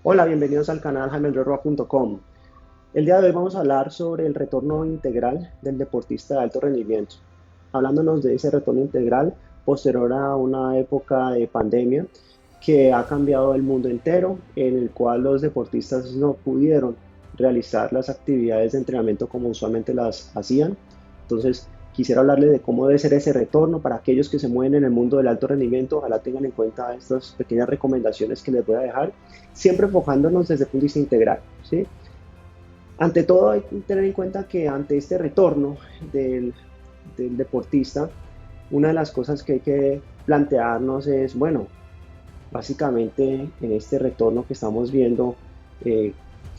Hola, bienvenidos al canal jaimeelroa.com. El día de hoy vamos a hablar sobre el retorno integral del deportista de alto rendimiento. Hablándonos de ese retorno integral posterior a una época de pandemia que ha cambiado el mundo entero, en el cual los deportistas no pudieron realizar las actividades de entrenamiento como usualmente las hacían. Entonces, quisiera hablarles de cómo debe ser ese retorno para aquellos que se mueven en el mundo del alto rendimiento. Ojalá tengan en cuenta estas pequeñas recomendaciones que les voy a dejar, siempre enfocándonos desde el punto de vista integral, ¿sí? Ante todo hay que tener en cuenta que ante este retorno del, del deportista, una de las cosas que hay que plantearnos es, bueno, básicamente en este retorno que estamos viendo, eh,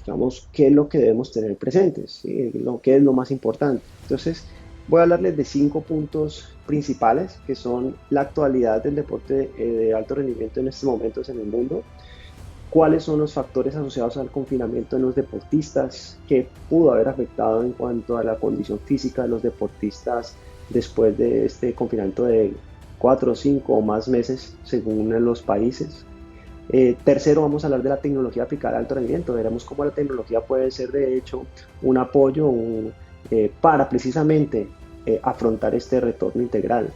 digamos, qué es lo que debemos tener presentes, ¿sí? Qué es lo más importante. Entonces, voy a hablarles de 5 puntos principales que son la actualidad del deporte de alto rendimiento en estos momentos en el mundo, cuáles son los factores asociados al confinamiento en los deportistas, qué pudo haber afectado en cuanto a la condición física de los deportistas después de este confinamiento de 4, 5 o más meses según los países. Tercero, vamos a hablar de la tecnología aplicada al alto rendimiento. Veremos cómo la tecnología puede ser de hecho un apoyo para precisamente afrontar este retorno integral.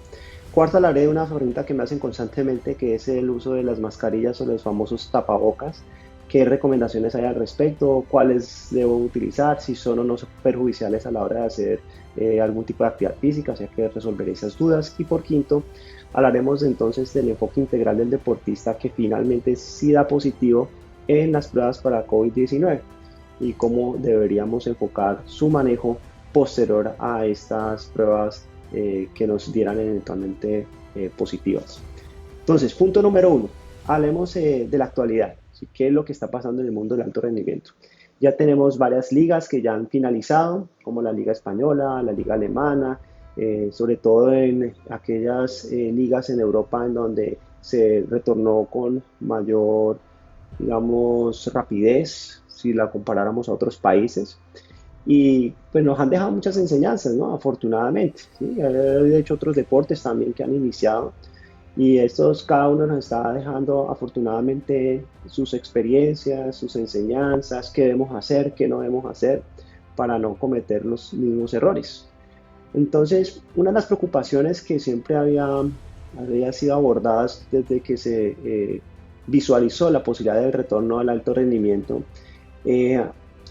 Cuarto, hablaré de una pregunta que me hacen constantemente, que es el uso de las mascarillas o los famosos tapabocas. ¿Qué recomendaciones hay al respecto? ¿Cuáles debo utilizar? Si son o no perjudiciales a la hora de hacer algún tipo de actividad física, o sea que resolveré esas dudas. Y por quinto, hablaremos entonces del enfoque integral del deportista que finalmente sí da positivo en las pruebas para COVID-19 y cómo deberíamos enfocar su manejo posterior a estas pruebas que nos dieran eventualmente positivas. Entonces, punto número uno, hablemos de la actualidad, ¿sí? ¿Qué es lo que está pasando en el mundo del alto rendimiento? Ya tenemos varias ligas que ya han finalizado, como la Liga Española, la Liga Alemana, sobre todo en aquellas ligas en Europa en donde se retornó con mayor, digamos, rapidez si la comparáramos a otros países. Y pues nos han dejado muchas enseñanzas, ¿no? Afortunadamente, ¿sí? Hay de hecho otros deportes también que han iniciado y estos cada uno nos está dejando afortunadamente sus experiencias, sus enseñanzas, qué debemos hacer, qué no debemos hacer para no cometer los mismos errores. Entonces, una de las preocupaciones que siempre había sido abordadas desde que se visualizó la posibilidad del retorno al alto rendimiento eh,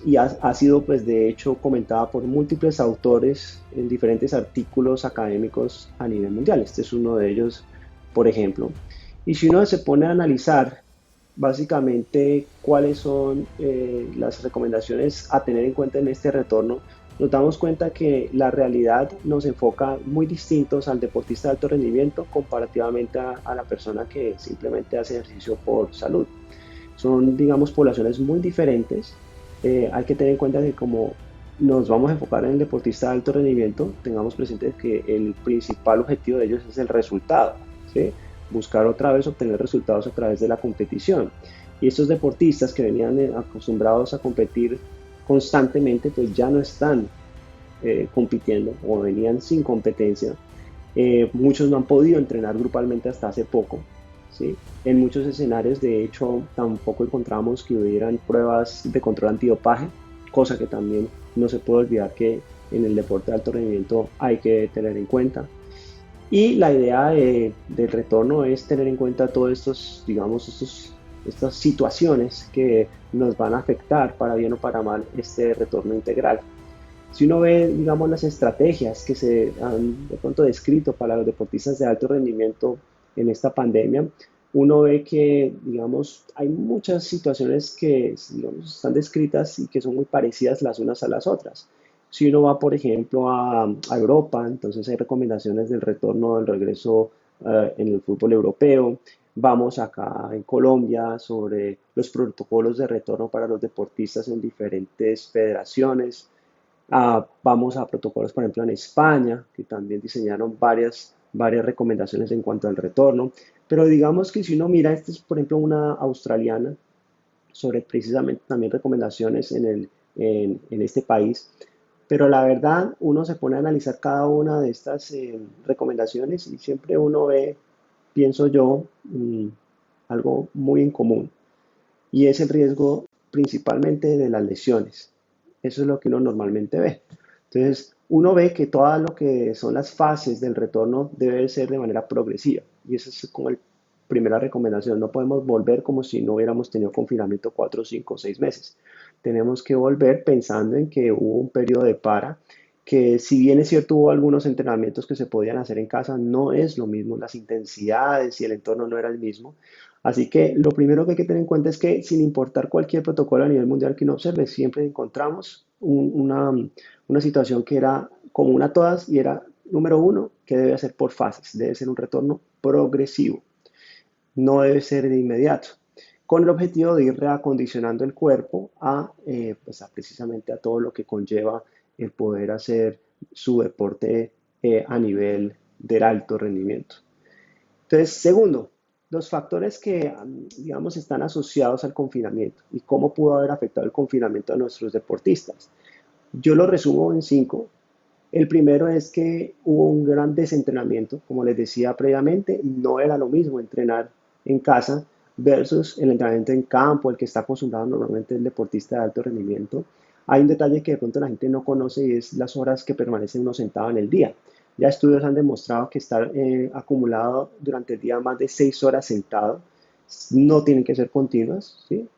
y ha sido pues de hecho comentada por múltiples autores en diferentes artículos académicos a nivel mundial. Este es uno de ellos, por ejemplo. Y si uno se pone a analizar básicamente cuáles son las recomendaciones a tener en cuenta en este retorno, nos damos cuenta que la realidad nos enfoca muy distintos al deportista de alto rendimiento comparativamente a la persona que simplemente hace ejercicio por salud. Son, digamos, poblaciones muy diferentes. Hay que tener en cuenta que como nos vamos a enfocar en el deportista de alto rendimiento, tengamos presente que el principal objetivo de ellos es el resultado, ¿sí? Buscar otra vez obtener resultados a través de la competición. Y estos deportistas que venían acostumbrados a competir constantemente, pues ya no están compitiendo o venían sin competencia. Muchos no han podido entrenar grupalmente hasta hace poco, ¿sí? En muchos escenarios, de hecho, tampoco encontramos que hubieran pruebas de control antidopaje, cosa que también no se puede olvidar que en el deporte de alto rendimiento hay que tener en cuenta. Y la idea del retorno es tener en cuenta todos estos, digamos, estas situaciones que nos van a afectar para bien o para mal este retorno integral. Si uno ve, digamos, las estrategias que se han de pronto descrito para los deportistas de alto rendimiento en esta pandemia, uno ve que, digamos, hay muchas situaciones que, digamos, están descritas y que son muy parecidas las unas a las otras. Si uno va, por ejemplo, a Europa, entonces hay recomendaciones del retorno, del regreso en el fútbol europeo. Vamos acá en Colombia sobre los protocolos de retorno para los deportistas en diferentes federaciones. Vamos a protocolos, por ejemplo, en España, que también diseñaron varias recomendaciones en cuanto al retorno. Pero digamos que si uno mira, esta es, por ejemplo, una australiana sobre precisamente también recomendaciones en este país. Pero la verdad, uno se pone a analizar cada una de estas recomendaciones y siempre uno ve, pienso yo, algo muy en común. y es el riesgo principalmente de las lesiones. Eso es lo que uno normalmente ve. Entonces, uno ve que todo lo que son las fases del retorno debe ser de manera progresiva. Y esa es como la primera recomendación. No podemos volver como si no hubiéramos tenido confinamiento 4, 5, 6 meses. Tenemos que volver pensando en que hubo un periodo de para, que si bien es cierto hubo algunos entrenamientos que se podían hacer en casa, no es lo mismo, las intensidades y el entorno no era el mismo. Así que lo primero que hay que tener en cuenta es que sin importar cualquier protocolo a nivel mundial que uno observe, siempre encontramos una situación que era común a todas y era, número uno, que debe ser por fases, debe ser un retorno progresivo, no debe ser de inmediato, con el objetivo de ir reacondicionando el cuerpo pues precisamente a todo lo que conlleva el poder hacer su deporte a nivel del alto rendimiento. Entonces, segundo, los factores que, digamos, están asociados al confinamiento y cómo pudo haber afectado el confinamiento a nuestros deportistas. Yo lo resumo en cinco. El primero es que hubo un gran desentrenamiento, como les decía previamente, no era lo mismo entrenar en casa versus el entrenamiento en campo, el que está acostumbrado normalmente el deportista de alto rendimiento. Hay un detalle que de pronto la gente no conoce y es las horas que permanece uno sentado en el día. Ya estudios han demostrado que estar acumulado durante el día más de 6 horas sentado, no tienen que ser continuas, ¿sí?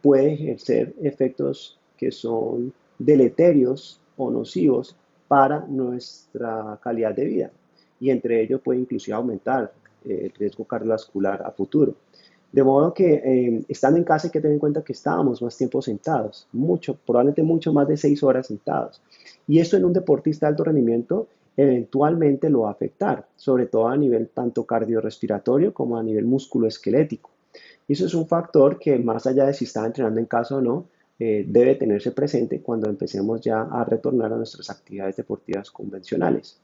Puede ejercer efectos que son deleterios o nocivos para nuestra calidad de vida y entre ellos puede inclusive aumentar el riesgo cardiovascular a futuro. De modo que estando en casa hay que tener en cuenta que estábamos más tiempo sentados, mucho, probablemente mucho más de 6 horas sentados. Y esto en un deportista de alto rendimiento eventualmente lo va a afectar, sobre todo a nivel tanto cardiorrespiratorio como a nivel musculoesquelético. Y eso es un factor que más allá de si está entrenando en casa o no, debe tenerse presente cuando empecemos ya a retornar a nuestras actividades deportivas convencionales.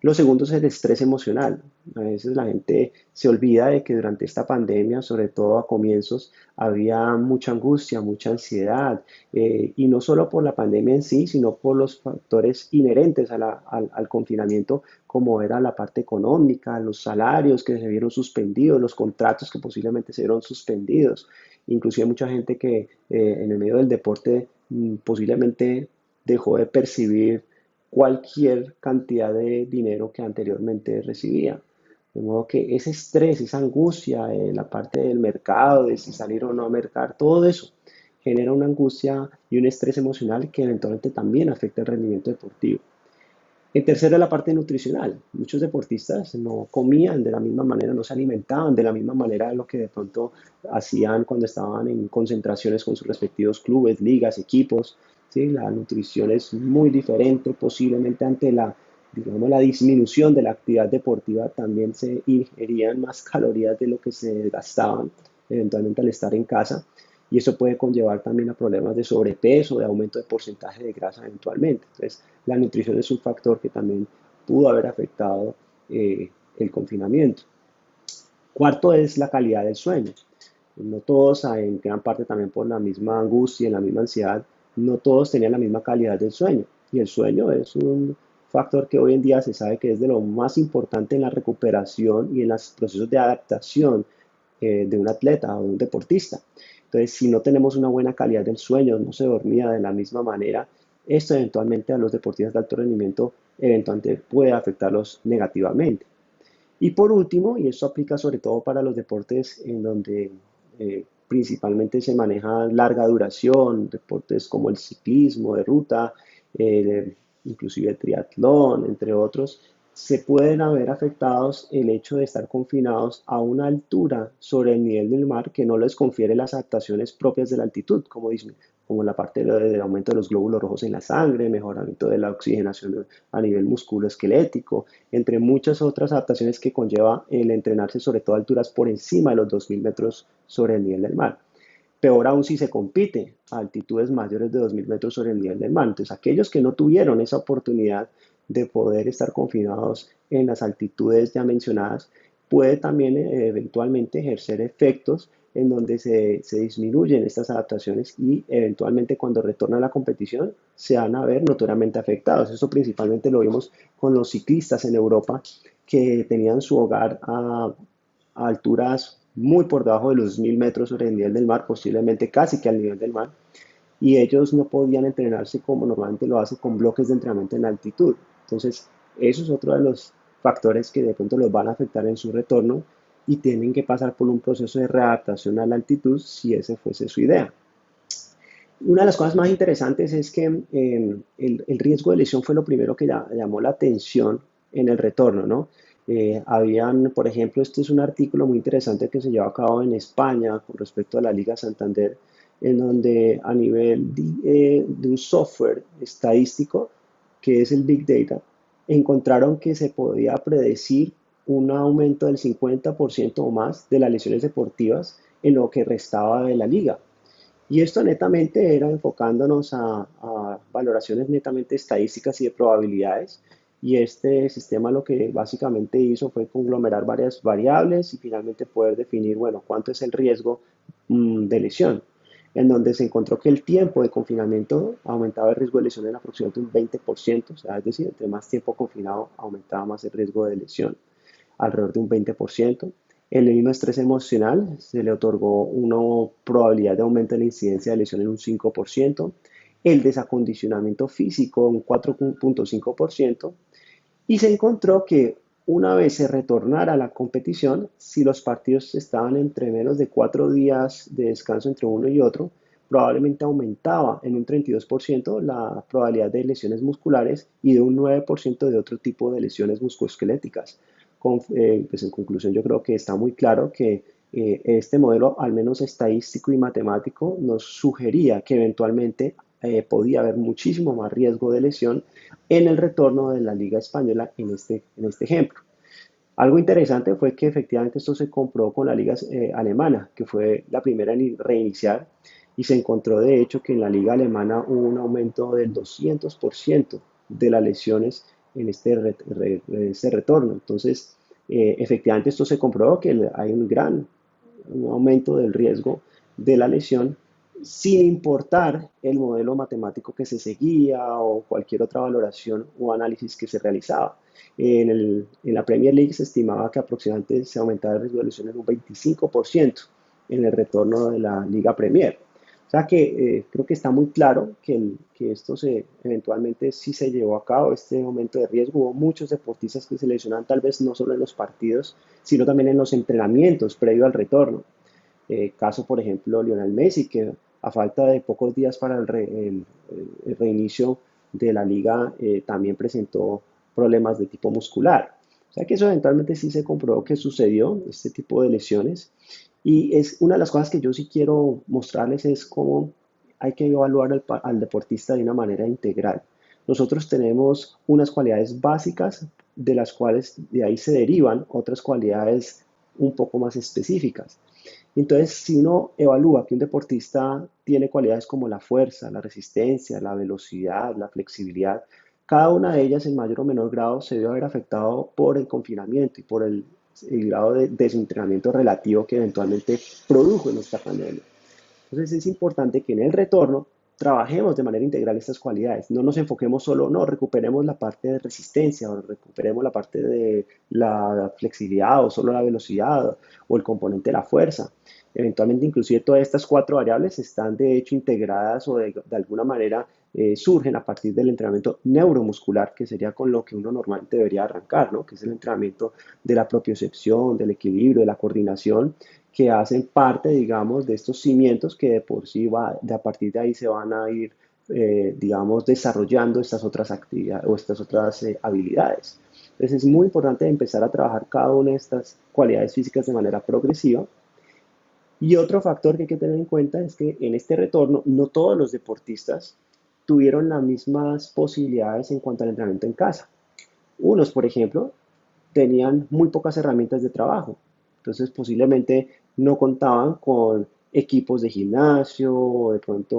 Lo segundo es el estrés emocional. A veces la gente se olvida de que durante esta pandemia, sobre todo a comienzos, había mucha angustia, mucha ansiedad, y no solo por la pandemia en sí, sino por los factores inherentes al confinamiento, como era la parte económica, los salarios que se vieron suspendidos, los contratos que posiblemente se vieron suspendidos. Inclusive mucha gente que en el medio del deporte posiblemente dejó de percibir cualquier cantidad de dinero que anteriormente recibía. De modo que ese estrés, esa angustia, la parte del mercado, de si salir o no a mercar, todo eso genera una angustia y un estrés emocional que eventualmente también afecta el rendimiento deportivo. En tercero, la parte nutricional. Muchos deportistas no comían de la misma manera, no se alimentaban de la misma manera de lo que de pronto hacían cuando estaban en concentraciones con sus respectivos clubes, ligas, equipos. ¿Sí? La nutrición es muy diferente, posiblemente ante digamos, la disminución de la actividad deportiva también se ingerían más calorías de lo que se gastaban eventualmente al estar en casa y eso puede conllevar también a problemas de sobrepeso, de aumento de porcentaje de grasa eventualmente. Entonces, la nutrición es un factor que también pudo haber afectado el confinamiento. Cuarto es la calidad del sueño. No todos, en gran parte también por la misma angustia y la misma ansiedad, no todos tenían la misma calidad del sueño. Y el sueño es un factor que hoy en día se sabe que es de lo más importante en la recuperación y en los procesos de adaptación de un atleta o de un deportista. Entonces, si no tenemos una buena calidad del sueño, no se dormía de la misma manera, esto eventualmente a los deportistas de alto rendimiento eventualmente puede afectarlos negativamente. Y por último, y esto aplica sobre todo para los deportes en donde principalmente se maneja larga duración, deportes como el ciclismo de ruta, inclusive el triatlón, entre otros, se pueden haber afectados el hecho de estar confinados a una altura sobre el nivel del mar que no les confiere las adaptaciones propias de la altitud, como la parte del aumento de los glóbulos rojos en la sangre, mejoramiento de la oxigenación a nivel musculoesquelético, entre muchas otras adaptaciones que conlleva el entrenarse sobre todo a alturas por encima de los 2000 metros sobre el nivel del mar. Peor aún si se compite a altitudes mayores de 2000 metros sobre el nivel del mar. Entonces, aquellos que no tuvieron esa oportunidad de poder estar confinados en las altitudes ya mencionadas, puede también eventualmente ejercer efectos en donde se disminuyen estas adaptaciones y eventualmente cuando retorna a la competición se van a ver notoriamente afectados. Eso principalmente lo vimos con los ciclistas en Europa que tenían su hogar a alturas muy por debajo de los 1000 metros sobre el nivel del mar, posiblemente casi que al nivel del mar, y ellos no podían entrenarse como normalmente lo hacen con bloques de entrenamiento en altitud. Entonces, eso es otro de los factores que de pronto los van a afectar en su retorno y tienen que pasar por un proceso de readaptación a la altitud si esa fuese su idea. Una de las cosas más interesantes es que el riesgo de lesión fue lo primero que llamó la atención en el retorno, ¿no? Habían, por ejemplo, este es un artículo muy interesante que se llevó a cabo en España con respecto a la Liga Santander, en donde a nivel de un software estadístico, que es el Big Data, encontraron que se podía predecir un aumento del 50% o más de las lesiones deportivas en lo que restaba de la liga. Y esto netamente era enfocándonos a valoraciones netamente estadísticas y de probabilidades. Y este sistema lo que básicamente hizo fue conglomerar varias variables y finalmente poder definir, bueno, cuánto es el riesgo de lesión, en donde se encontró que el tiempo de confinamiento aumentaba el riesgo de lesión en aproximadamente un 20%, o sea, es decir, entre más tiempo confinado aumentaba más el riesgo de lesión, alrededor de un 20%. El mismo estrés emocional se le otorgó una probabilidad de aumento en la incidencia de lesión en un 5%, el desacondicionamiento físico un 4.5%, y se encontró que una vez se retornara a la competición, si los partidos estaban entre menos de 4 días de descanso entre uno y otro, probablemente aumentaba en un 32% la probabilidad de lesiones musculares y de un 9% de otro tipo de lesiones musculoesqueléticas. Pues en conclusión, yo creo que está muy claro que este modelo, al menos estadístico y matemático, nos sugería que eventualmente podía haber muchísimo más riesgo de lesión en el retorno de la Liga Española en este ejemplo. Algo interesante fue que efectivamente esto se comprobó con la liga alemana, que fue la primera en reiniciar, y se encontró de hecho que en la liga alemana hubo un aumento del 200% de las lesiones en este retorno. Entonces, efectivamente esto se comprobó que hay un aumento del riesgo de la lesión sin importar el modelo matemático que se seguía o cualquier otra valoración o análisis que se realizaba. En la Premier League se estimaba que aproximadamente se aumentaba el riesgo de lesiones en un 25% en el retorno de la Liga Premier. O sea que creo que está muy claro que esto eventualmente sí se llevó a cabo, este aumento de riesgo. Hubo muchos deportistas que se lesionan tal vez no solo en los partidos, sino también en los entrenamientos previo al retorno. Caso, por ejemplo, Lionel Messi, que a falta de pocos días para el reinicio de la liga, también presentó problemas de tipo muscular. O sea que eso eventualmente sí se comprobó que sucedió, este tipo de lesiones. Y es una de las cosas que yo sí quiero mostrarles es cómo hay que evaluar al deportista de una manera integral. Nosotros tenemos unas cualidades básicas de las cuales de ahí se derivan otras cualidades un poco más específicas. Entonces, si uno evalúa que un deportista tiene cualidades como la fuerza, la resistencia, la velocidad, la flexibilidad, cada una de ellas en mayor o menor grado se debe haber afectado por el confinamiento y por el grado de desentrenamiento relativo que eventualmente produjo en esta pandemia. Entonces es importante que en el retorno trabajemos de manera integral estas cualidades. No nos enfoquemos solo, no, recuperemos la parte de resistencia o recuperemos la parte de la flexibilidad o solo la velocidad o el componente de la fuerza. Eventualmente, inclusive todas estas cuatro variables están de hecho integradas o de alguna manera surgen a partir del entrenamiento neuromuscular, que sería con lo que uno normalmente debería arrancar, ¿no? Que es el entrenamiento de la propiocepción, del equilibrio, de la coordinación, que hacen parte, digamos, de estos cimientos que de por sí de a partir de ahí se van a ir, digamos, desarrollando estas otras actividades o estas otras habilidades. Entonces es muy importante empezar a trabajar cada una de estas cualidades físicas de manera progresiva. Y otro factor que hay que tener en cuenta es que en este retorno no todos los deportistas tuvieron las mismas posibilidades en cuanto al entrenamiento en casa. Unos, por ejemplo, tenían muy pocas herramientas de trabajo. Entonces, posiblemente no contaban con equipos de gimnasio o de pronto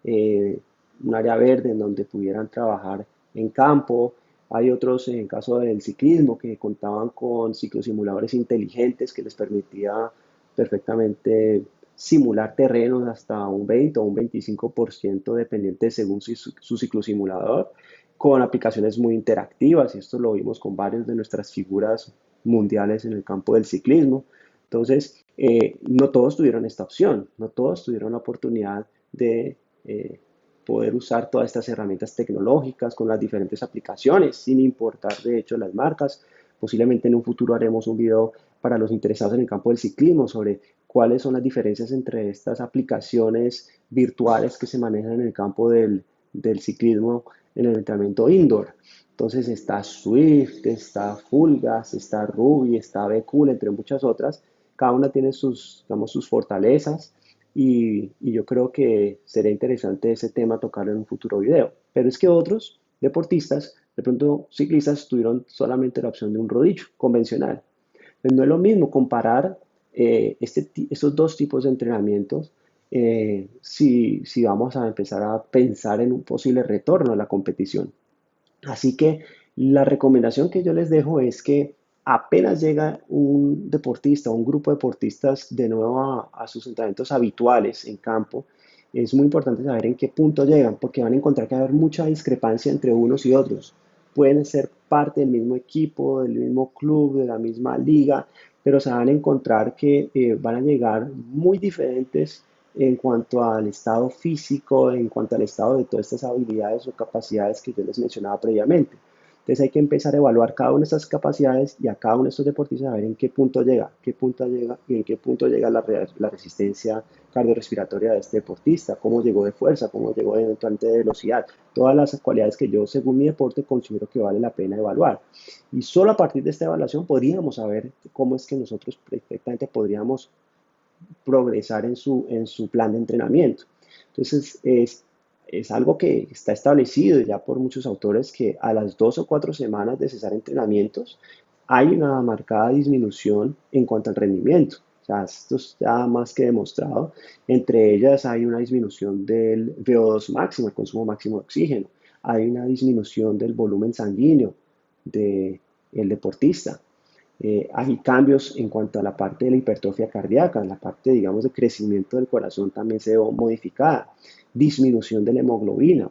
eh, un área verde en donde pudieran trabajar en campo. Hay otros, en el caso del ciclismo, que contaban con ciclosimuladores inteligentes que les permitía perfectamente simular terrenos hasta un 20 o un 25% dependiente según su ciclosimulador, con aplicaciones muy interactivas, y esto lo vimos con varias de nuestras figuras mundiales en el campo del ciclismo. Entonces, no todos tuvieron esta opción, no todos tuvieron la oportunidad de poder usar todas estas herramientas tecnológicas con las diferentes aplicaciones, sin importar de hecho las marcas. Posiblemente en un futuro haremos un video para los interesados en el campo del ciclismo sobre cuáles son las diferencias entre estas aplicaciones virtuales que se manejan en el campo del ciclismo en el entrenamiento indoor. Entonces está Swift, está Fullgas, está Ruby, está Bcool, entre muchas otras. Cada una tiene sus, digamos, sus fortalezas y yo creo que sería interesante ese tema tocarlo en un futuro video. Pero es que otros deportistas, de pronto ciclistas, tuvieron solamente la opción de un rodillo convencional. Pues no es lo mismo comparar estos dos tipos de entrenamientos si vamos a empezar a pensar en un posible retorno a la competición. Así que la recomendación que yo les dejo es que apenas llega un deportista o un grupo de deportistas de nuevo a sus entrenamientos habituales en campo, es muy importante saber en qué punto llegan, porque van a encontrar que va a haber mucha discrepancia entre unos y otros. Pueden ser parte del mismo equipo, del mismo club, de la misma liga, pero se van a encontrar que van a llegar muy diferentes en cuanto al estado físico, en cuanto al estado de todas estas habilidades o capacidades que yo les mencionaba previamente. Entonces hay que empezar a evaluar cada una de estas capacidades y a cada uno de estos deportistas a ver en qué punto llega y en qué punto llega la resistencia cardiorrespiratoria de este deportista, cómo llegó de fuerza, cómo llegó eventualmente de velocidad, todas las cualidades que yo según mi deporte considero que vale la pena evaluar. Y solo a partir de esta evaluación podríamos saber cómo es que nosotros perfectamente podríamos progresar en su plan de entrenamiento. Entonces, es algo que está establecido ya por muchos autores que a las 2 o 4 semanas de cesar entrenamientos hay una marcada disminución en cuanto al rendimiento. O sea, esto está más que demostrado. Entre ellas hay una disminución del VO2 máximo, el consumo máximo de oxígeno. Hay una disminución del volumen sanguíneo del deportista. Hay cambios en cuanto a la parte de la hipertrofia cardíaca, la parte, digamos, de crecimiento del corazón también se ve modificada, disminución de la hemoglobina,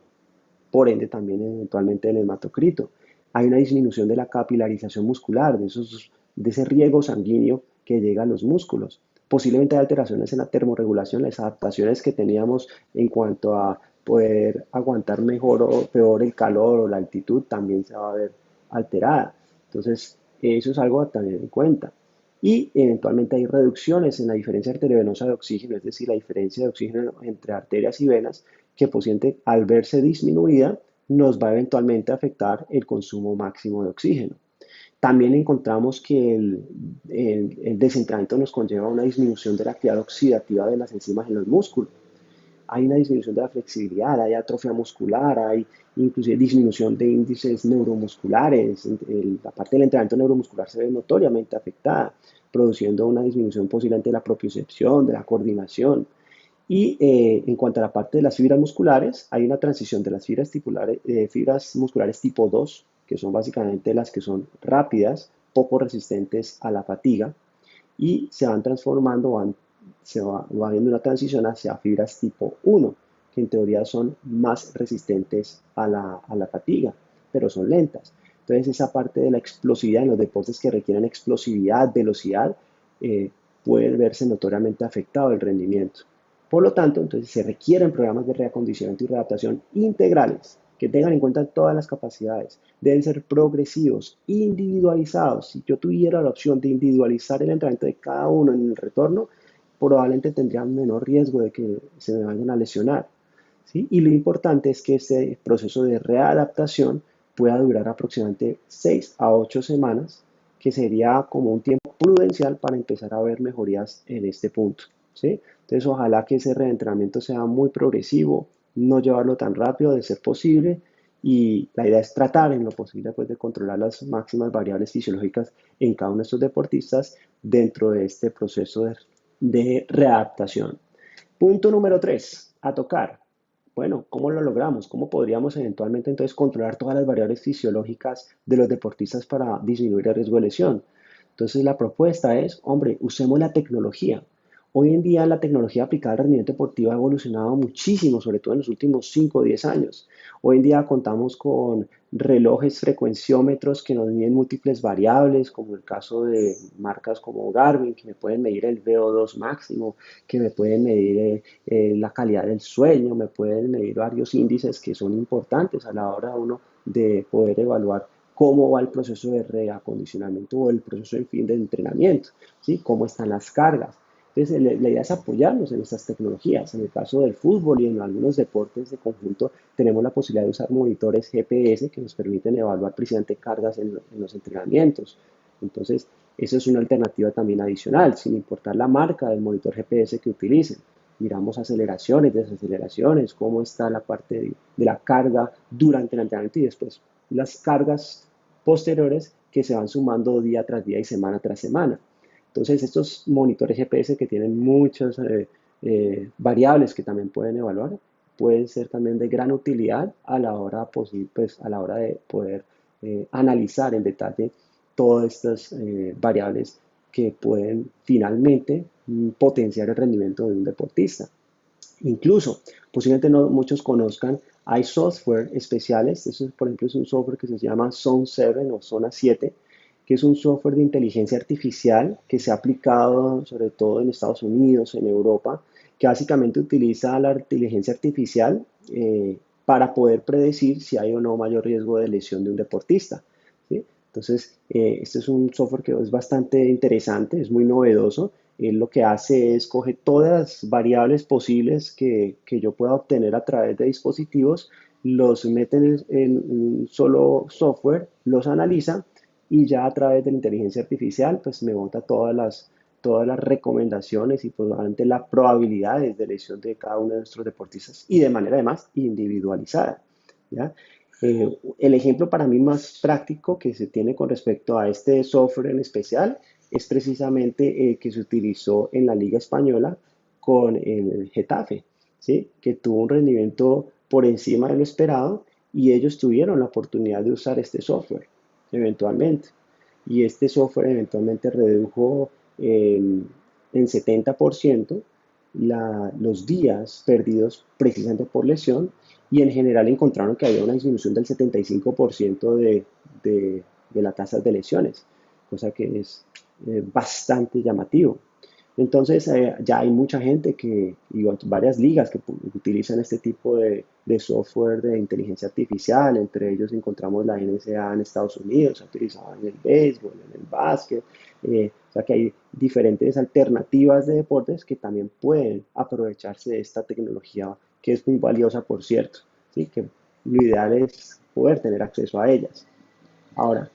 por ende también eventualmente del hematocrito. Hay una disminución de la capilarización muscular, de ese riego sanguíneo que llega a los músculos. Posiblemente hay alteraciones en la termorregulación, las adaptaciones que teníamos en cuanto a poder aguantar mejor o peor el calor o la altitud también se va a ver alterada. Entonces, eso es algo a tener en cuenta. Y eventualmente hay reducciones en la diferencia arteriovenosa de oxígeno, es decir, la diferencia de oxígeno entre arterias y venas, que posiblemente al verse disminuida nos va eventualmente a afectar el consumo máximo de oxígeno. También encontramos que el desentrenamiento nos conlleva una disminución de la actividad oxidativa de las enzimas en los músculos. Hay una disminución de la flexibilidad, hay atrofia muscular, hay inclusive disminución de índices neuromusculares. La parte del entrenamiento neuromuscular se ve notoriamente afectada, produciendo una disminución posiblemente de la propiocepción, de la coordinación. Y en cuanto a la parte de las fibras musculares, hay una transición de las fibras musculares tipo 2, que son básicamente las que son rápidas, poco resistentes a la fatiga, y se van transformando, va viendo una transición hacia fibras tipo 1, que en teoría son más resistentes a la fatiga, pero son lentas. Entonces esa parte de la explosividad en los deportes que requieren explosividad, velocidad, puede verse notoriamente afectado el rendimiento. Por lo tanto, entonces se requieren programas de reacondicionamiento y readaptación integrales que tengan en cuenta todas las capacidades. Deben ser progresivos, individualizados. Si yo tuviera la opción de individualizar el entrenamiento de cada uno en el retorno, probablemente tendría menor riesgo de que se me vayan a lesionar. ¿Sí? Y lo importante es que este proceso de readaptación pueda durar aproximadamente 6 a 8 semanas, que sería como un tiempo prudencial para empezar a ver mejorías en este punto. ¿Sí? Entonces, ojalá que ese reentrenamiento sea muy progresivo, no llevarlo tan rápido de ser posible. Y la idea es tratar en lo posible pues, de controlar las máximas variables fisiológicas en cada uno de estos deportistas dentro de este proceso de readaptación. Punto número 3, a tocar. Bueno, ¿cómo lo logramos? ¿Cómo podríamos eventualmente entonces controlar todas las variables fisiológicas de los deportistas para disminuir el riesgo de lesión? Entonces la propuesta es, hombre, usemos la tecnología. Hoy en día la tecnología aplicada al rendimiento deportivo ha evolucionado muchísimo, sobre todo en los últimos 5 o 10 años. Hoy en día contamos con relojes frecuenciómetros que nos miden múltiples variables, como el caso de marcas como Garmin, que me pueden medir el VO2 máximo, que me pueden medir la calidad del sueño, me pueden medir varios índices que son importantes a la hora uno de poder evaluar cómo va el proceso de reacondicionamiento o el proceso en fin de entrenamiento, ¿sí? Cómo están las cargas. Entonces, la idea es apoyarnos en estas tecnologías. En el caso del fútbol y en algunos deportes de conjunto, tenemos la posibilidad de usar monitores GPS que nos permiten evaluar precisamente cargas en los entrenamientos. Entonces, eso es una alternativa también adicional, sin importar la marca del monitor GPS que utilicen. Miramos aceleraciones, desaceleraciones, cómo está la parte de la carga durante el entrenamiento y después las cargas posteriores que se van sumando día tras día y semana tras semana. Entonces, estos monitores GPS que tienen muchas variables que también pueden evaluar, pueden ser también de gran utilidad a la hora, pues, a la hora de poder analizar en detalle todas estas variables que pueden finalmente potenciar el rendimiento de un deportista. Incluso, posiblemente no muchos conozcan, hay software especiales. Eso, por ejemplo, es un software que se llama Zone 7 o Zona 7, que es un software de inteligencia artificial que se ha aplicado sobre todo en Estados Unidos, en Europa, que básicamente utiliza la inteligencia artificial para poder predecir si hay o no mayor riesgo de lesión de un deportista. ¿Sí? Entonces, este es un software que es bastante interesante, es muy novedoso. Él lo que hace es coge todas las variables posibles que yo pueda obtener a través de dispositivos, los mete en un solo software, los analiza y ya a través de la inteligencia artificial pues me bota todas las recomendaciones y probablemente las probabilidades de lesión de cada uno de nuestros deportistas y de manera además individualizada. ¿Ya? El ejemplo para mí más práctico que se tiene con respecto a este software en especial es precisamente el que se utilizó en la Liga Española con el Getafe, ¿sí? Que tuvo un rendimiento por encima de lo esperado y ellos tuvieron la oportunidad de usar este software eventualmente. Y este software eventualmente redujo en 70% los días perdidos precisamente por lesión y en general encontraron que había una disminución del 75% de las tasas de lesiones, cosa que es bastante llamativo. Entonces, ya hay mucha gente y varias ligas que utilizan este tipo de software de inteligencia artificial. Entre ellos encontramos la NSA en Estados Unidos, se ha utilizado en el béisbol, en el básquet. O sea que hay diferentes alternativas de deportes que también pueden aprovecharse de esta tecnología que es muy valiosa, por cierto. ¿Sí? Que lo ideal es poder tener acceso a ellas. Ahora,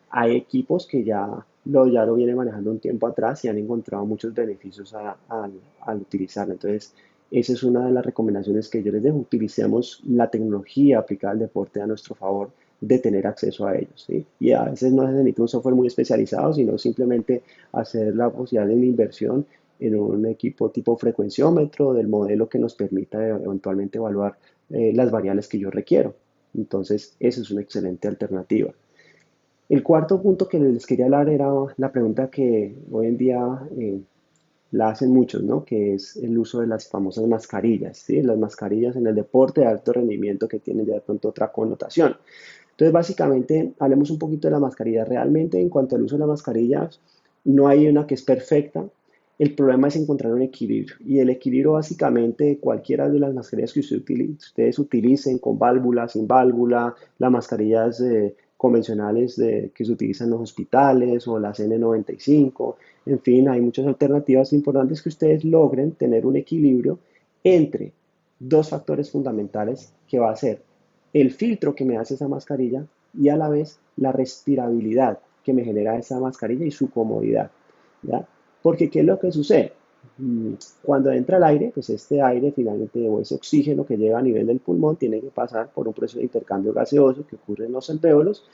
hay equipos que ya lo vienen manejando un tiempo atrás y han encontrado muchos beneficios al utilizarlo. Entonces, esa es una de las recomendaciones que yo les dejo. Utilicemos la tecnología aplicada al deporte a nuestro favor de tener acceso a ellos. ¿Sí? Y a veces no se necesita un software muy especializado, sino simplemente hacer la posibilidad de una inversión en un equipo tipo frecuenciómetro del modelo que nos permita eventualmente evaluar las variables que yo requiero. Entonces, esa es una excelente alternativa. El cuarto punto que les quería hablar era la pregunta que hoy en día la hacen muchos, ¿no? Que es el uso de las famosas mascarillas, ¿sí? Las mascarillas en el deporte de alto rendimiento que tienen ya de pronto otra connotación. Entonces, básicamente, hablemos un poquito de la mascarilla. Realmente, en cuanto al uso de las mascarillas, no hay una que es perfecta. El problema es encontrar un equilibrio. Y el equilibrio, básicamente, cualquiera de las mascarillas que ustedes utilicen, con válvula, sin válvula, las mascarillas convencionales que se utilizan en los hospitales o las N95, en fin, hay muchas alternativas importantes que ustedes logren tener un equilibrio entre dos factores fundamentales que va a ser el filtro que me hace esa mascarilla y a la vez la respirabilidad que me genera esa mascarilla y su comodidad. ¿Ya? Porque ¿qué es lo que sucede? Cuando entra el aire, pues este aire finalmente o ese oxígeno que llega a nivel del pulmón tiene que pasar por un proceso de intercambio gaseoso que ocurre en los alvéolos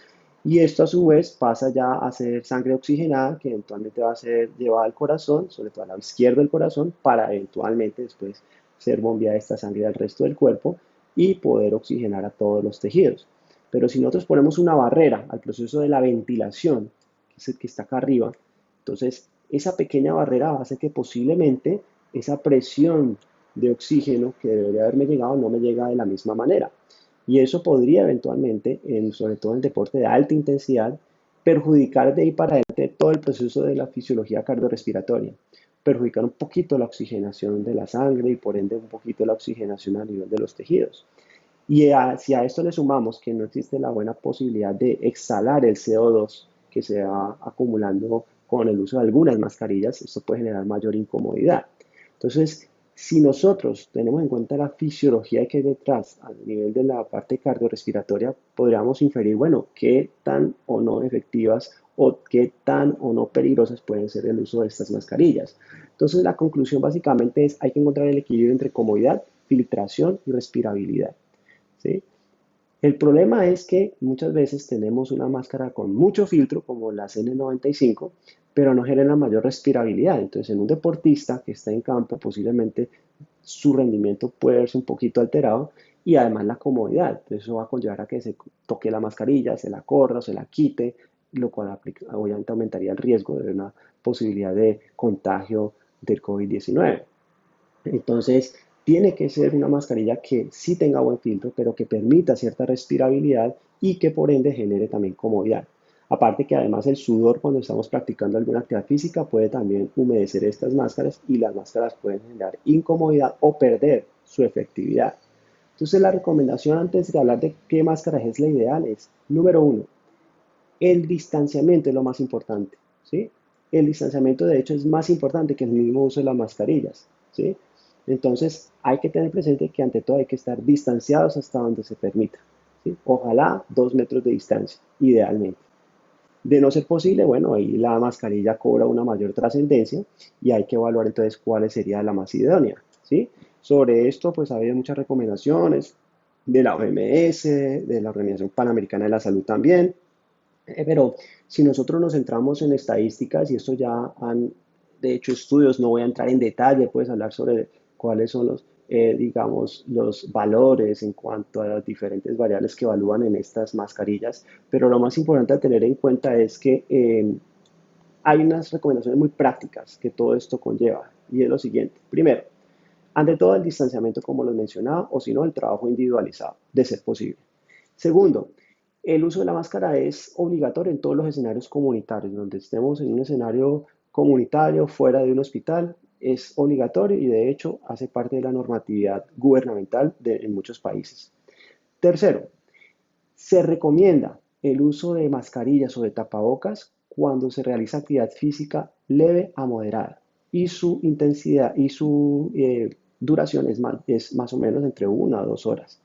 y esto a su vez pasa ya a ser sangre oxigenada que eventualmente va a ser llevada al corazón, sobre todo al lado izquierdo del corazón, para eventualmente después ser bombeada esta sangre al resto del cuerpo y poder oxigenar a todos los tejidos. Pero si nosotros ponemos una barrera al proceso de la ventilación, que es el que está acá arriba, entonces esa pequeña barrera hace que posiblemente esa presión de oxígeno que debería haberme llegado no me llega de la misma manera. Y eso podría eventualmente, sobre todo en el deporte de alta intensidad, perjudicar de ahí para adelante todo el proceso de la fisiología cardiorrespiratoria, perjudicar un poquito la oxigenación de la sangre y por ende un poquito la oxigenación a nivel de los tejidos. Y si a esto le sumamos que no existe la buena posibilidad de exhalar el CO2 que se va acumulando con el uso de algunas mascarillas, esto puede generar mayor incomodidad. Entonces, si nosotros tenemos en cuenta la fisiología que hay detrás a nivel de la parte cardiorrespiratoria, podríamos inferir, bueno, qué tan o no efectivas o qué tan o no peligrosas pueden ser el uso de estas mascarillas. Entonces, la conclusión básicamente es hay que encontrar el equilibrio entre comodidad, filtración y respirabilidad. ¿Sí? El problema es que muchas veces tenemos una máscara con mucho filtro, como las N95, pero no genera mayor respirabilidad. Entonces, en un deportista que está en campo, posiblemente su rendimiento puede verse un poquito alterado y además la comodidad. Entonces, eso va a conllevar a que se toque la mascarilla, se la corra, se la quite, lo cual obviamente aumentaría el riesgo de una posibilidad de contagio del COVID-19. Entonces, tiene que ser una mascarilla que sí tenga buen filtro, pero que permita cierta respirabilidad y que por ende genere también comodidad. Aparte que además el sudor cuando estamos practicando alguna actividad física puede también humedecer estas máscaras y las máscaras pueden generar incomodidad o perder su efectividad. Entonces la recomendación antes de hablar de qué máscara es la ideal es, número uno, el distanciamiento es lo más importante, ¿sí? El distanciamiento de hecho es más importante que el mismo uso de las mascarillas, ¿sí? Entonces hay que tener presente que ante todo hay que estar distanciados hasta donde se permita, ¿sí? Ojalá 2 metros de distancia, idealmente. De no ser posible, bueno, ahí la mascarilla cobra una mayor trascendencia y hay que evaluar entonces cuál sería la más idónea, ¿sí? Sobre esto, pues ha habido muchas recomendaciones de la OMS, de la Organización Panamericana de la Salud también, pero si nosotros nos centramos en estadísticas, y esto ya han de hecho estudios, no voy a entrar en detalle, puedes hablar sobre cuáles son los, digamos, los valores en cuanto a las diferentes variables que evalúan en estas mascarillas, pero lo más importante a tener en cuenta es que hay unas recomendaciones muy prácticas que todo esto conlleva, y es lo siguiente. Primero, ante todo el distanciamiento como lo mencionaba, o si no, el trabajo individualizado, de ser posible. Segundo, el uso de la máscara es obligatorio en todos los escenarios comunitarios, donde estemos en un escenario comunitario, fuera de un hospital, es obligatorio y de hecho hace parte de la normatividad gubernamental en muchos países. Tercero, se recomienda el uso de mascarillas o de tapabocas cuando se realiza actividad física leve a moderada y su intensidad y su duración es más o menos entre 1 a 2 horas.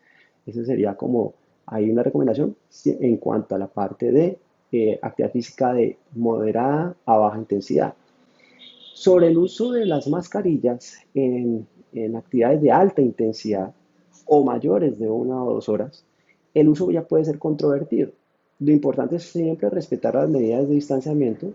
Esa sería como, hay una recomendación en cuanto a la parte de actividad física de moderada a baja intensidad. Sobre el uso de las mascarillas en actividades de alta intensidad o mayores de 1 o 2 horas, el uso ya puede ser controvertido. Lo importante es siempre respetar las medidas de distanciamiento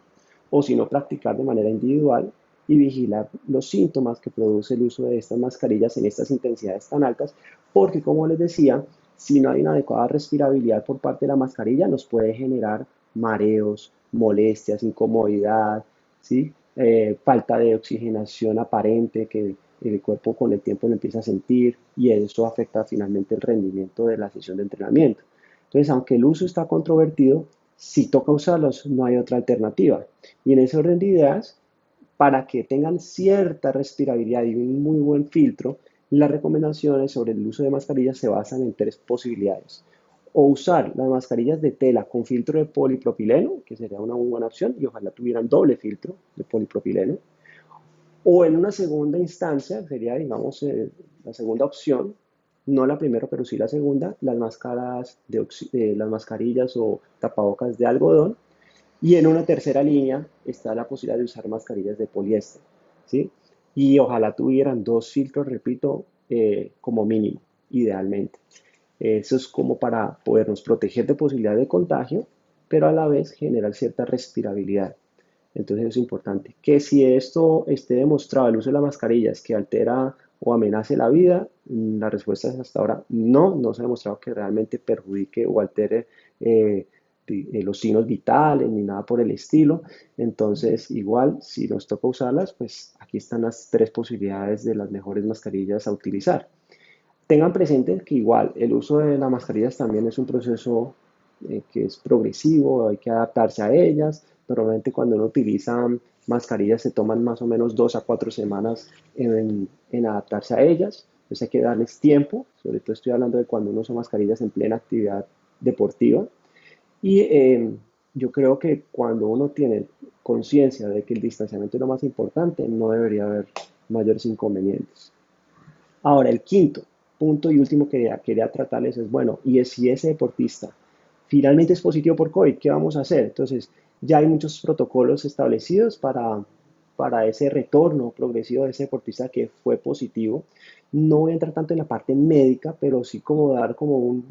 o si no practicar de manera individual y vigilar los síntomas que produce el uso de estas mascarillas en estas intensidades tan altas, porque como les decía, si no hay una adecuada respirabilidad por parte de la mascarilla, nos puede generar mareos, molestias, incomodidad, ¿sí? Falta de oxigenación aparente que el cuerpo con el tiempo lo empieza a sentir y eso afecta finalmente el rendimiento de la sesión de entrenamiento. Entonces, aunque el uso está controvertido, si toca usarlos, no hay otra alternativa. Y en ese orden de ideas, para que tengan cierta respirabilidad y un muy buen filtro, las recomendaciones sobre el uso de mascarillas se basan en tres posibilidades. O usar las mascarillas de tela con filtro de polipropileno, que sería una muy buena opción, y ojalá tuvieran doble filtro de polipropileno. O en una segunda instancia, sería, digamos, la segunda opción, no la primera, pero sí la segunda, las mascarillas o tapabocas de algodón. Y en una tercera línea está la posibilidad de usar mascarillas de poliéster, ¿sí? Y ojalá tuvieran 2 filtros, repito, como mínimo, idealmente. Eso es como para podernos proteger de posibilidad de contagio, pero a la vez generar cierta respirabilidad. Entonces es importante que si esto esté demostrado, el uso de la mascarilla es que altera o amenace la vida, la respuesta es hasta ahora no, no se ha demostrado que realmente perjudique o altere los signos vitales ni nada por el estilo. Entonces, igual, si nos toca usarlas, pues aquí están las tres posibilidades de las mejores mascarillas a utilizar. Tengan presente que igual el uso de las mascarillas también es un proceso que es progresivo, hay que adaptarse a ellas. Normalmente cuando uno utiliza mascarillas se toman más o menos 2 a 4 semanas en adaptarse a ellas. Entonces hay que darles tiempo, sobre todo estoy hablando de cuando uno usa mascarillas en plena actividad deportiva. Y yo creo que cuando uno tiene conciencia de que el distanciamiento es lo más importante, no debería haber mayores inconvenientes. Ahora, el quinto punto y último que quería tratarles es, bueno, si ese deportista finalmente es positivo por COVID, ¿qué vamos a hacer? Entonces, ya hay muchos protocolos establecidos para ese retorno progresivo de ese deportista que fue positivo. No voy a entrar tanto en la parte médica, pero sí como dar como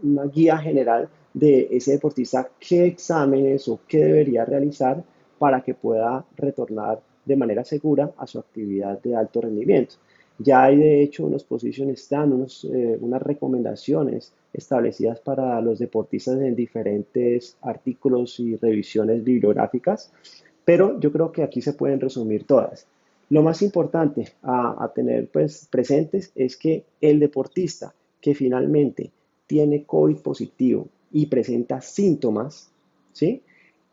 una guía general de ese deportista, qué exámenes o qué debería realizar para que pueda retornar de manera segura a su actividad de alto rendimiento. Ya hay de hecho unos position standards, unas recomendaciones establecidas para los deportistas en diferentes artículos y revisiones bibliográficas, pero yo creo que aquí se pueden resumir todas. Lo más importante a tener pues, presentes es que el deportista que finalmente tiene COVID positivo y presenta síntomas, ¿sí?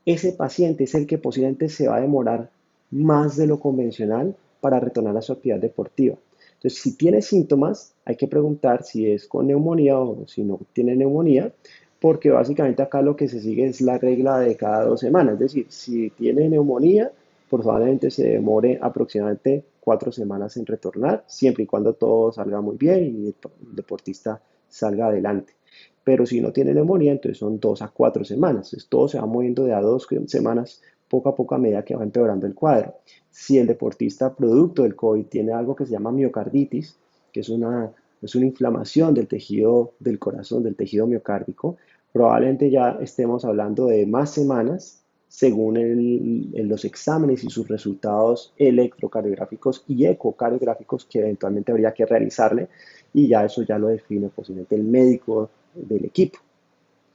Ese paciente es el que posiblemente se va a demorar más de lo convencional para retornar a su actividad deportiva. Entonces, si tiene síntomas, hay que preguntar si es con neumonía o si no tiene neumonía, porque básicamente acá lo que se sigue es la regla de cada 2 semanas. Es decir, si tiene neumonía, probablemente se demore aproximadamente 4 semanas en retornar, siempre y cuando todo salga muy bien y el deportista salga adelante. Pero si no tiene neumonía, entonces son 2 a 4 semanas. Entonces todo se va moviendo de a 2 semanas poco a poco a medida que va empeorando el cuadro. Si el deportista producto del COVID tiene algo que se llama miocarditis, que es una inflamación del tejido del corazón, del tejido miocárdico, probablemente ya estemos hablando de más semanas según los exámenes y sus resultados electrocardiográficos y ecocardiográficos que eventualmente habría que realizarle, y ya eso ya lo define posiblemente el médico del equipo,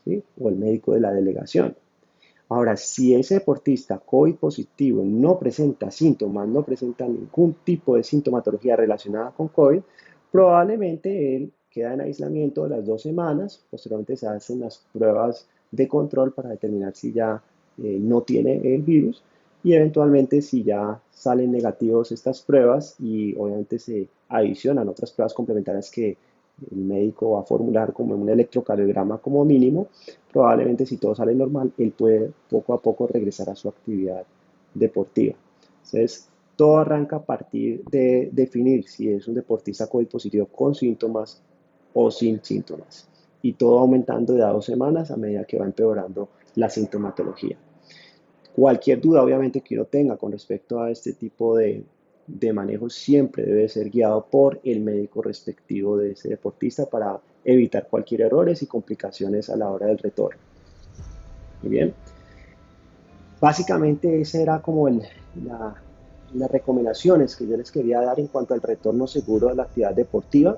¿sí? O el médico de la delegación. Ahora, si ese deportista COVID positivo no presenta síntomas, no presenta ningún tipo de sintomatología relacionada con COVID, probablemente él queda en aislamiento las 2 semanas. Posteriormente se hacen las pruebas de control para determinar si ya no tiene el virus, y eventualmente si ya salen negativos estas pruebas y obviamente se adicionan otras pruebas complementarias que el médico va a formular como un electrocardiograma como mínimo, probablemente si todo sale normal, él puede poco a poco regresar a su actividad deportiva. Entonces, todo arranca a partir de definir si es un deportista COVID positivo con síntomas o sin síntomas. Y todo aumentando de a 2 semanas a medida que va empeorando la sintomatología. Cualquier duda, obviamente, que uno tenga con respecto a este tipo de manejo siempre debe ser guiado por el médico respectivo de ese deportista para evitar cualquier errores y complicaciones a la hora del retorno. Muy bien. Básicamente, esa era como las recomendaciones que yo les quería dar en cuanto al retorno seguro de la actividad deportiva.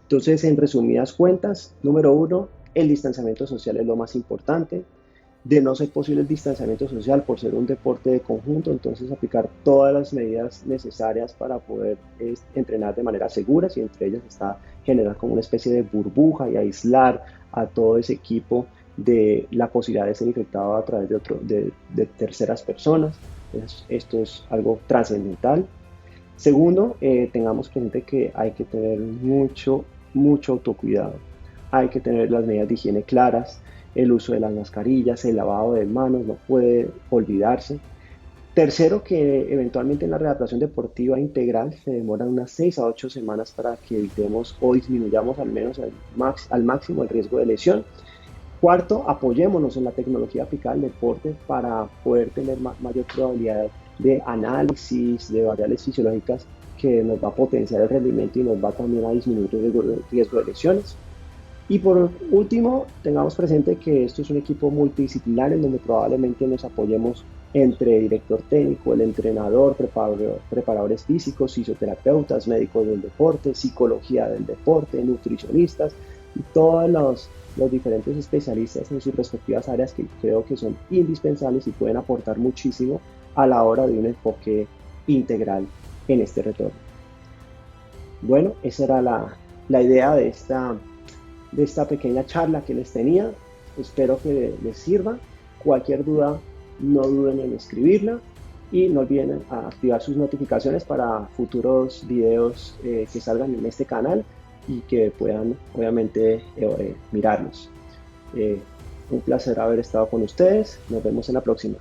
Entonces, en resumidas cuentas, número uno, el distanciamiento social es lo más importante. De no ser posible el distanciamiento social por ser un deporte de conjunto, entonces aplicar todas las medidas necesarias para poder entrenar de manera segura, y entre ellas está generar como una especie de burbuja y aislar a todo ese equipo de la posibilidad de ser infectado a través de terceras personas. Esto es algo trascendental. Segundo, tengamos presente que hay que tener mucho autocuidado. Hay que tener las medidas de higiene claras, el uso de las mascarillas, el lavado de manos, no puede olvidarse. Tercero, que eventualmente en la readaptación deportiva integral se demoran unas 6 a 8 semanas para que evitemos o disminuyamos al menos al máximo el riesgo de lesión. Cuarto, apoyémonos en la tecnología aplicada al deporte para poder tener mayor probabilidad de análisis de variables fisiológicas que nos va a potenciar el rendimiento y nos va también a disminuir el riesgo de lesiones. Y por último, tengamos presente que esto es un equipo multidisciplinar en donde probablemente nos apoyemos entre director técnico, el entrenador, preparadores físicos, fisioterapeutas, médicos del deporte, psicología del deporte, nutricionistas y todos los diferentes especialistas en sus respectivas áreas que creo que son indispensables y pueden aportar muchísimo a la hora de un enfoque integral en este retorno. Bueno, esa era la idea de esta pequeña charla que les tenía. Espero que les sirva. Cualquier duda, no duden en escribirla y no olviden activar sus notificaciones para futuros videos que salgan en este canal y que puedan obviamente mirarlos. Un placer haber estado con ustedes. Nos vemos en la próxima.